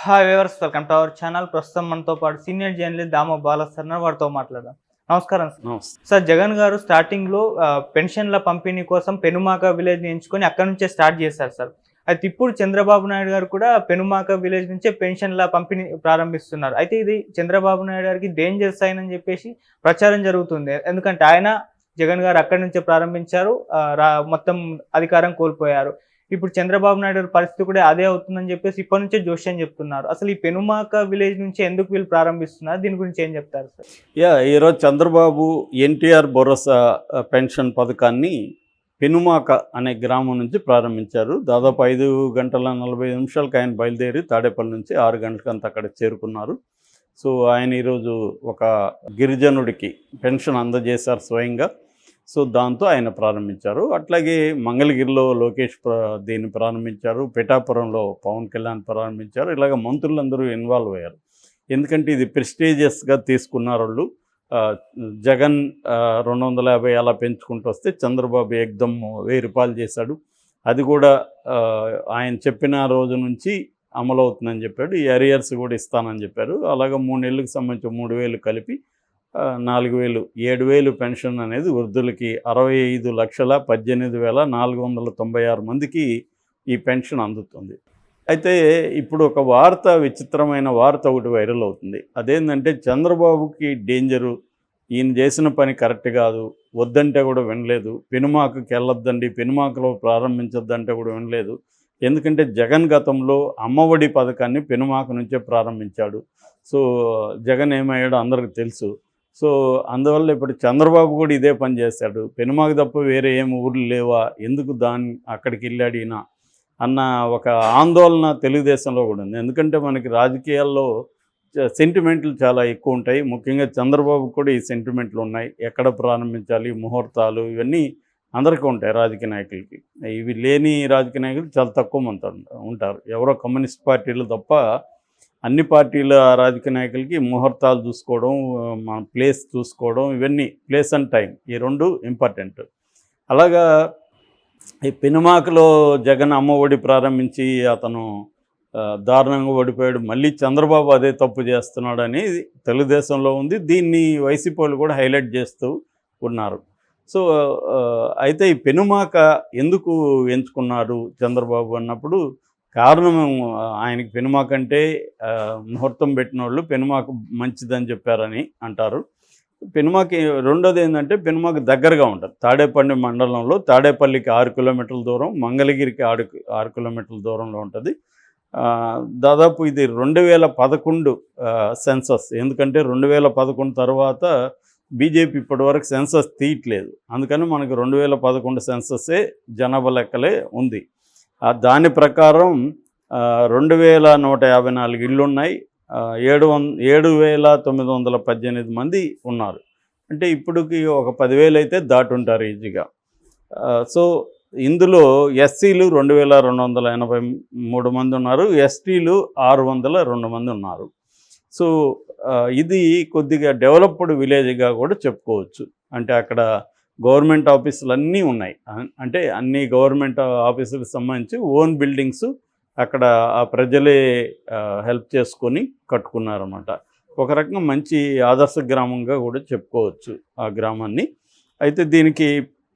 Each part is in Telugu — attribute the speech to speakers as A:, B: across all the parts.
A: Hi viewers, welcome to our channel. ప్రస్తుతం మనతో పాటు సీనియర్ జర్నలిస్ట్ దామో బాలసర్ వారితో మాట్లాడదాం. నమస్కారం సార్.
B: నమస్తే.
A: సార్, జగన్ గారు స్టార్టింగ్లో పెన్షన్ల పంపిణీ కోసం పెనుమాక విలేజ్ ఎంచుకొని అక్కడి నుంచే స్టార్ట్ చేశారు సార్. అయితే ఇప్పుడు చంద్రబాబు నాయుడు గారు కూడా పెనుమాక విలేజ్ నుంచే పెన్షన్ల పంపిణీ ప్రారంభిస్తున్నారు. అయితే ఇది చంద్రబాబు నాయుడు గారికి డేంజర్ సైన్ అని చెప్పేసి ప్రచారం జరుగుతుంది. ఎందుకంటే ఆయన జగన్ గారు అక్కడి నుంచే ప్రారంభించారు, మొత్తం అధికారం కోల్పోయారు. ఇప్పుడు చంద్రబాబు నాయుడు గారి పరిస్థితి కూడా అదే అవుతుందని చెప్పేసి ఇప్పటి నుంచే జోష్యం చెప్తున్నారు. అసలు ఈ పెనుమాక విలేజ్ నుంచి ఎందుకు వీళ్ళు ప్రారంభిస్తున్నారు, దీని గురించి ఏం చెప్తారు సార్?
B: ఈరోజు చంద్రబాబు ఎన్టీఆర్ భరోసా పెన్షన్ పథకాన్ని పెనుమాక అనే గ్రామం నుంచి ప్రారంభించారు. దాదాపు 5 గంటల 40 నిమిషాలకు ఆయన బయలుదేరి తాడేపల్లి నుంచి 6 గంటలకంతా అక్కడ చేరుకున్నారు. సో ఆయన ఈరోజు ఒక గిరిజనుడికి పెన్షన్ అందజేశారు స్వయంగా. సో దాంతో ఆయన ప్రారంభించారు. అట్లాగే మంగళగిరిలో లోకేష్ దీన్ని ప్రారంభించారు. పిఠాపురంలో పవన్ కళ్యాణ్ ప్రారంభించారు. ఇలాగ మంత్రులందరూ ఇన్వాల్వ్ అయ్యారు. ఎందుకంటే ఇది ప్రెస్టీజియస్గా తీసుకున్నారు వాళ్ళు. జగన్ 250 అలా పెంచుకుంటూ వస్తే చంద్రబాబు ఏకదమ్ 1000 రూపాయలు చేశాడు. అది కూడా ఆయన చెప్పిన రోజు నుంచి అమలవుతుందని చెప్పాడు. ఈ అరియర్స్ కూడా ఇస్తానని చెప్పారు. అలాగే 3 నెలలకు సంబంధించి 3000 కలిపి 4000 7000 పెన్షన్ అనేది వృద్ధులకి 65,18,496 మందికి ఈ పెన్షన్ అందుతుంది. అయితే ఇప్పుడు ఒక వార్త, విచిత్రమైన వార్త ఒకటి వైరల్ అవుతుంది. అదేంటంటే చంద్రబాబుకి డేంజరు, ఈయన చేసిన పని కరెక్ట్ కాదు, వద్దంటే కూడా వినలేదు, పెనుమాకకి వెళ్ళొద్దండి, పెనుమాకలో ప్రారంభించొద్దంటే కూడా వినలేదు. ఎందుకంటే జగన్ గతంలో అమ్మఒడి పథకాన్ని పెనుమాక నుంచే ప్రారంభించాడు. సో జగన్ ఏమయ్యాడో అందరికీ తెలుసు. సో అందువల్ల ఇప్పుడు చంద్రబాబు కూడా ఇదే పని చేశాడు. పెనుమాక తప్ప వేరే ఏం ఊర్లు లేవా, ఎందుకు అక్కడికి వెళ్ళాడు ఈయన అన్న ఒక ఆందోళన తెలుగుదేశంలో కూడా ఉంది. ఎందుకంటే మనకి రాజకీయాల్లో సెంటిమెంట్లు చాలా ఎక్కువ ఉంటాయి. ముఖ్యంగా చంద్రబాబు కూడా ఈ సెంటిమెంట్లు ఉన్నాయి. ఎక్కడ ప్రారంభించాలి, ముహూర్తాలు, ఇవన్నీ అందరికీ ఉంటాయి రాజకీయ నాయకులకి. ఇవి లేని రాజకీయ నాయకులు చాలా తక్కువ మంది ఉంటారు. ఎవరో కమ్యూనిస్ట్ పార్టీలు తప్ప అన్ని పార్టీల రాజకీయ నాయకులకి ముహూర్తాలు చూసుకోవడం, మన ప్లేస్ చూసుకోవడం, ఇవన్నీ ప్లేస్ అండ్ టైం, ఈ 2 ఇంపార్టెంట్. అలాగా ఈ పెనుమాకలో జగన్ అమ్మఒడి ప్రారంభించి అతను దారుణంగా ఓడిపోయాడు. మళ్ళీ చంద్రబాబు అదే తప్పు చేస్తున్నాడు అని తెలుగుదేశంలో ఉంది. దీన్ని వైసీపీ వాళ్ళు కూడా హైలైట్ చేస్తూ ఉన్నారు. సో అయితే ఈ పెనుమాక ఎందుకు ఎంచుకున్నారు చంద్రబాబు అన్నప్పుడు కారణం, ఆయనకి పెనుమాక అంటే ముహూర్తం పెట్టిన వాళ్ళు పెనుమాక మంచిదని చెప్పారని అంటారు. పెనుమాకి రెండోది ఏంటంటే పెనుమాక దగ్గరగా ఉంటుంది. తాడేపల్లి మండలంలో తాడేపల్లికి 6 కిలోమీటర్ల దూరం, మంగళగిరికి 6 కిలోమీటర్ల దూరంలో ఉంటుంది. దాదాపు ఇది 2011 సెన్సస్. ఎందుకంటే 2011 తర్వాత బీజేపీ ఇప్పటివరకు సెన్సస్ తీయట్లేదు. అందుకని మనకు 2011 సెన్సస్సే జనాభా లెక్కలే ఉంది. దాని ప్రకారం 2154 ఇళ్ళు ఉన్నాయి. 7,918 మంది ఉన్నారు. అంటే ఇప్పటికి ఒక 10,000 అయితే దాటుంటారు ఈజీగా. సో ఇందులో ఎస్సీలు 2,283 మంది ఉన్నారు. ఎస్టీలు 602 మంది ఉన్నారు. సో ఇది కొద్దిగా డెవలప్డ్ విలేజ్గా కూడా చెప్పుకోవచ్చు. అంటే అక్కడ గవర్నమెంట్ ఆఫీసులు అన్నీ ఉన్నాయి. అంటే అన్ని గవర్నమెంట్ ఆఫీసులకు సంబంధించి ఓన్ బిల్డింగ్స్ అక్కడ ఆ ప్రజలే హెల్ప్ చేసుకొని కట్టుకున్నారన్నమాట. ఒక రకంగా మంచి ఆదర్శ గ్రామంగా కూడా చెప్పుకోవచ్చు ఆ గ్రామాన్ని. అయితే దీనికి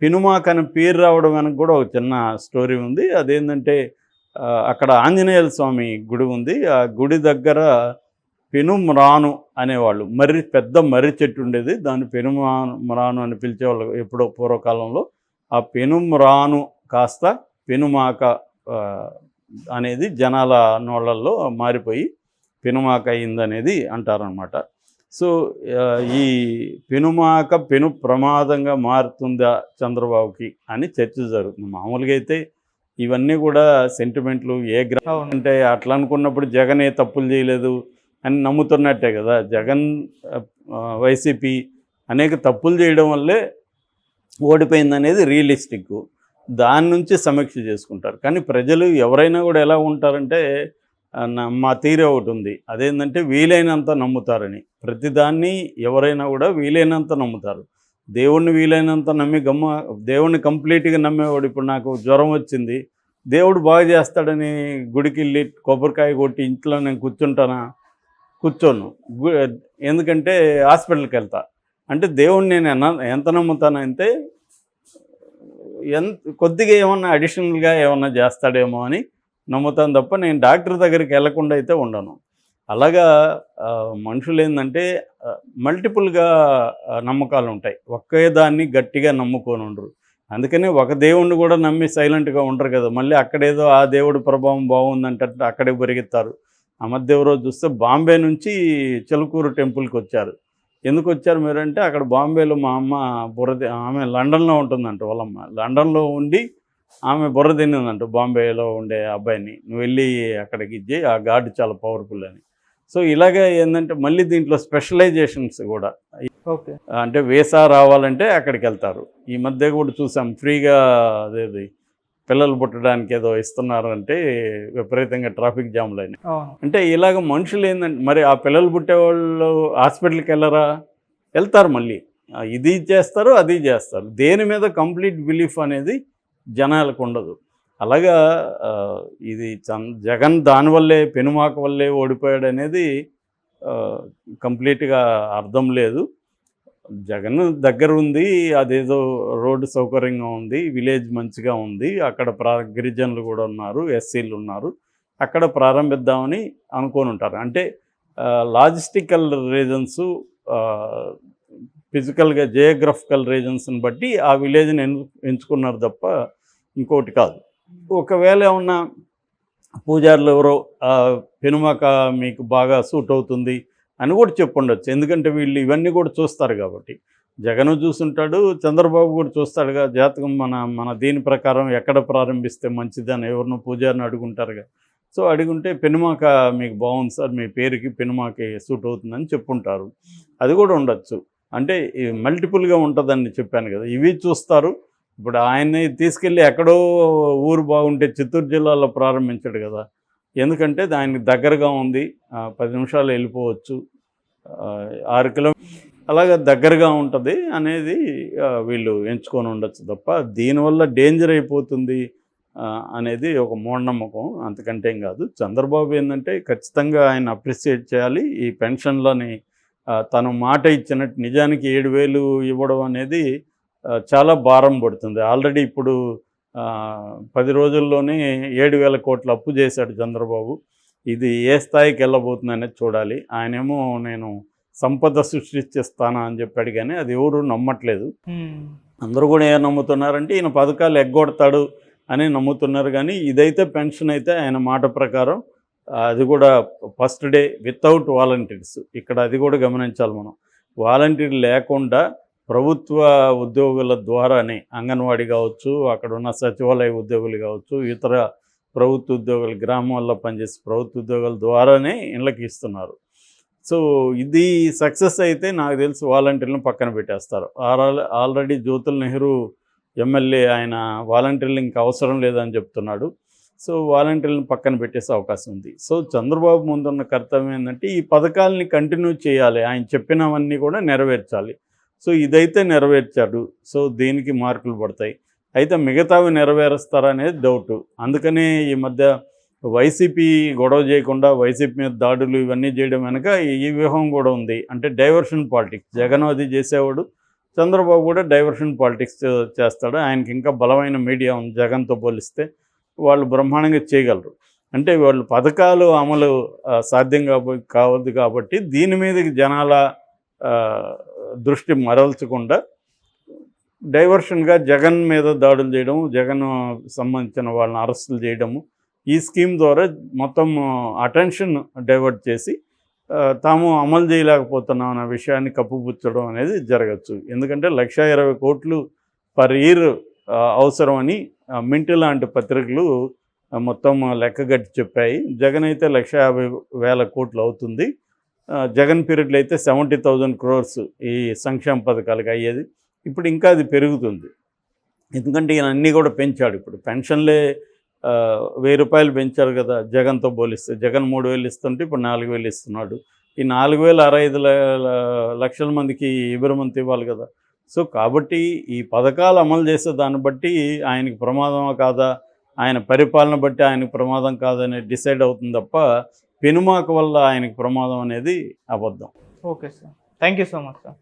B: పెనుమాక అని పేరు రావడం వెనక కూడా ఒక చిన్న స్టోరీ ఉంది. అదేంటంటే అక్కడ ఆంజనేయ స్వామి గుడి ఉంది. ఆ గుడి దగ్గర పెనుమ్రాను అనేవాళ్ళు, పెద్ద మర్రి చెట్టు ఉండేది. దాన్ని పెనుమ్రాను అని పిలిచేవాళ్ళు ఎప్పుడో పూర్వకాలంలో. ఆ పెనుమ్రాను కాస్త పెనుమాక అనేది జనాల నోళ్ళల్లో మారిపోయి పెనుమాక అయిందనేది అంటారనమాట. సో ఈ పెనుమాక పెను ప్రమాదంగా మారుతుందా చంద్రబాబుకి అని చర్చ జరుగుతుంది. మామూలుగా అయితే ఇవన్నీ కూడా సెంటిమెంట్లు. ఏ గ్రహం అంటే అట్లా అనుకున్నప్పుడు జగన్ ఏ తప్పులు చేయలేదు అని నమ్ముతున్నట్టే కదా. జగన్ వైసీపీ అనేక తప్పులు చేయడం వల్లే ఓడిపోయిందనేది రియలిస్టిక్. దాని నుంచి సమీక్ష చేసుకుంటారు. కానీ ప్రజలు ఎవరైనా కూడా ఎలా ఉంటారంటే, మా తీరే ఒకటి ఉంది. అదేంటంటే వీలైనంత నమ్ముతారని. ప్రతిదాన్ని ఎవరైనా కూడా వీలైనంత నమ్ముతారు. దేవుణ్ణి వీలైనంత నమ్మి దేవుణ్ణి కంప్లీట్గా నమ్మేవాడు. ఇప్పుడు నాకు జ్వరం వచ్చింది, దేవుడు బాగా చేస్తాడని గుడికి వెళ్ళి కొబ్బరికాయ కొట్టి ఇంట్లో నేను కూర్చుంటానా? కూర్చోను. ఎందుకంటే హాస్పిటల్కి వెళ్తా. అంటే దేవుడిని నేను ఎంత నమ్ముతానంటే కొద్దిగా ఏమన్నా అడిషనల్గా ఏమన్నా చేస్తాడేమో అని నమ్ముతాను తప్ప నేను డాక్టర్ దగ్గరికి వెళ్ళకుండా అయితే ఉండను. అలాగా మనుషులు ఏంటంటే మల్టిపుల్గా నమ్మకాలు ఉంటాయి. ఒకే దాన్ని గట్టిగా నమ్ముకొని ఉండరు. అందుకని ఒక దేవుణ్ణి కూడా నమ్మి సైలెంట్గా ఉండరు కదా. మళ్ళీ అక్కడేదో ఆ దేవుడి ప్రభావం బాగుందంటే అక్కడికి పరిగెత్తారు. ఆ మధ్య ఎవరో చూస్తే బాంబే నుంచి చిలుకూరు టెంపుల్కి వచ్చారు. ఎందుకు వచ్చారు మీరంటే, అక్కడ బాంబేలో మా అమ్మ ఆమె లండన్లో ఉంటుందంట. వాళ్ళమ్మ లండన్లో ఉండి ఆమె బుర్ర తిన్నిందంట బాంబేలో ఉండే అబ్బాయిని. నువ్వు వెళ్ళి అక్కడికి ఇచ్చి ఆ గాడ్ చాలా పవర్ఫుల్ అని. సో ఇలాగే ఏంటంటే మళ్ళీ దీంట్లో స్పెషలైజేషన్స్ కూడా.
A: ఓకే.
B: అంటే వీసా రావాలంటే అక్కడికి వెళ్తారు. ఈ మధ్య కూడా చూసాం ఫ్రీగా అదేది పిల్లలు పుట్టడానికి ఏదో ఇస్తున్నారంటే విపరీతంగా ట్రాఫిక్ జామ్లు అయినాయి. అంటే ఇలాగ మనుషులు ఏంటంటే మరి ఆ పిల్లలు పుట్టేవాళ్ళు హాస్పిటల్కి వెళ్ళరా? వెళ్తారు. మళ్ళీ ఇది చేస్తారు, అది చేస్తారు. దేని మీద కంప్లీట్ బిలీఫ్ అనేది జనాలకు ఉండదు. అలాగా ఇది జగన్ దానివల్లే పెనుమాక వల్లే ఓడిపోయాడు అనేది కంప్లీట్గా అర్థం లేదు. జగన్ దగ్గర ఉంది, అదేదో రోడ్డు సౌకర్యంగా ఉంది, విలేజ్ మంచిగా ఉంది, అక్కడ గిరిజనులు కూడా ఉన్నారు, ఎస్సీలు ఉన్నారు, అక్కడ ప్రారంభిద్దామని అనుకొని ఉంటారు. అంటే లాజిస్టికల్ రీజన్స్, ఫిజికల్గా జియోగ్రఫికల్ రీజన్స్ని బట్టి ఆ విలేజ్ని ఎంచుకున్నారు తప్ప ఇంకోటి కాదు. ఒకవేళ ఏమన్నా పూజారులు ఎవరో పెనుమాక మీకు బాగా సూట్ అవుతుంది అని కూడా చెప్పుండొచ్చు. ఎందుకంటే వీళ్ళు ఇవన్నీ కూడా చూస్తారు కాబట్టి. జగన్ చూసుంటాడు, చంద్రబాబు కూడా చూస్తాడుగా. జాతకం మన దీని ప్రకారం ఎక్కడ ప్రారంభిస్తే మంచిదని ఎవరినో పూజారిని అడుగుంటారుగా. సో అడుగుంటే పెనుమాక మీకు బాగుంది సార్, మీ పేరుకి పెనుమాకే సూట్ అవుతుందని చెప్పుంటారు. అది కూడా ఉండొచ్చు. అంటే మల్టిపుల్గా ఉంటుందని చెప్పాను కదా. ఇవి చూస్తారు. ఇప్పుడు ఆయన్ని తీసుకెళ్ళి ఎక్కడో ఊరు బాగుంటే చిత్తూరు జిల్లాలో ప్రారంభించాడు కదా. ఎందుకంటే దానికి దగ్గరగా ఉంది, 10 నిమిషాలు వెళ్ళిపోవచ్చు, 6 కిలోమీటర్లు అలాగా దగ్గరగా ఉంటుంది అనేది వీళ్ళు ఎంచుకొని ఉండొచ్చు తప్ప దీనివల్ల డేంజర్ అయిపోతుంది అనేది ఒక మూఢనమ్మకం, అంతకంటే ఏం కాదు. చంద్రబాబు ఏంటంటే ఖచ్చితంగా ఆయన అప్రిషియేట్ చేయాలి. ఈ పెన్షన్లని తను మాట ఇచ్చినట్టు నిజానికి 7,000 ఇవ్వడం అనేది చాలా భారం పడుతుంది. ఆల్రెడీ ఇప్పుడు 10 రోజుల్లోనే 7,000 కోట్ల అప్పు చేశాడు చంద్రబాబు. ఇది ఏ స్థాయికి వెళ్ళబోతుంది అనేది చూడాలి. ఆయనేమో నేను సంపద సృష్టిస్తానా అని చెప్పాడు, కానీ అది ఎవరు నమ్మట్లేదు. అందరూ కూడా ఏం నమ్ముతున్నారంటే ఈయన పథకాలు ఎగ్గొడతాడు అని నమ్ముతున్నారు. కానీ ఇదైతే పెన్షన్ అయితే ఆయన మాట ప్రకారం అది కూడా ఫస్ట్ డే వితౌట్ వాలంటీర్స్. ఇక్కడ అది కూడా గమనించాలి మనం. వాలంటీర్ లేకుండా ప్రభుత్వ ఉద్యోగుల ద్వారానే అంగన్వాడీ కావచ్చు, అక్కడ ఉన్న సచివాలయ ఉద్యోగులు కావచ్చు, ఇతర ప్రభుత్వ ఉద్యోగులు, గ్రామాల్లో పనిచేసే ప్రభుత్వ ఉద్యోగుల ద్వారానే ఇళ్ళకి ఇస్తున్నారు. సో ఇది సక్సెస్ అయితే నాకు తెలిసి వాలంటీర్లను పక్కన పెట్టేస్తారు. ఆల్రెడీ జ్యోతుల్ నెహ్రూ ఎమ్మెల్యే ఆయన వాలంటీర్లు ఇంకా అవసరం లేదని చెప్తున్నాడు. సో వాలంటీర్లను పక్కన పెట్టేసే అవకాశం ఉంది. సో చంద్రబాబు ముందున్న కర్తవ్యం ఏంటంటే ఈ పథకాలని కంటిన్యూ చేయాలి, ఆయన చెప్పినవన్నీ కూడా నెరవేర్చాలి. సో ఇదైతే నెరవేర్చాడు, సో దీనికి మార్కులు పడతాయి. అయితే మిగతావి నెరవేరుస్తారనేది డౌటు. అందుకనే ఈ మధ్య వైసీపీ గొడవ చేయకుండా వైసీపీ మీద దాడులు ఇవన్నీ చేయడం వెనక ఈ వ్యూహం కూడా ఉంది. అంటే డైవర్షన్ పాలిటిక్స్. జగన్ అది చేసేవాడు, చంద్రబాబు కూడా డైవర్షన్ పాలిటిక్స్ చేస్తాడు. ఆయనకి ఇంకా బలమైన మీడియా ఉంది. జగన్తో పోలిస్తే వాళ్ళు బ్రహ్మాండంగా చేయగలరు. అంటే వాళ్ళు పథకాలు అమలు సాధ్యం కావద్దు కాబట్టి దీని మీదకి జనాల దృష్టి మరల్చకుండా డైవర్షన్గా జగన్ మీద దాడులు చేయడం, జగన్ సంబంధించిన వాళ్ళని అరెస్టులు చేయడము, ఈ స్కీమ్ ద్వారా మొత్తం అటెన్షన్ డైవర్ట్ చేసి తాము అమలు చేయలేకపోతున్నాం అన్న విషయాన్ని కప్పుపుచ్చడం అనేది జరగచ్చు. ఎందుకంటే 1,20,000 కోట్లు పర్ ఇయర్ అవసరమని మింట్ లాంటి పత్రికలు మొత్తం లెక్కగట్టి చెప్పాయి. జగన్ అయితే 1,50,000 కోట్లు అవుతుంది. జగన్ పీరియడ్లో అయితే 70,000 crores ఈ సంక్షేమ పథకాలకు అయ్యేది. ఇప్పుడు ఇంకా అది పెరుగుతుంది. ఎందుకంటే ఈయన అన్నీ కూడా పెంచాడు. ఇప్పుడు పెన్షన్లే 1,000 రూపాయలు పెంచారు కదా జగన్తో పోలిస్తే. జగన్ 3,000 ఇస్తుంటే ఇప్పుడు 4,000 ఇస్తున్నాడు. ఈ 4,000 65 లక్షల మందికి ఇబ్రమంతి ఇవ్వాలి కదా. సో కాబట్టి ఈ పథకాలు అమలు చేసే దాన్ని బట్టి ఆయనకి ప్రమాదమా కాదా ఆయన పరిపాలన బట్టి ఆయనకు ప్రమాదం కాదని డిసైడ్ అవుతుంది తప్ప పెనుమాక వల్ల ఆయనకు ప్రమాదం అనేది అబద్ధం.
A: Okay sir, thank you so much sir.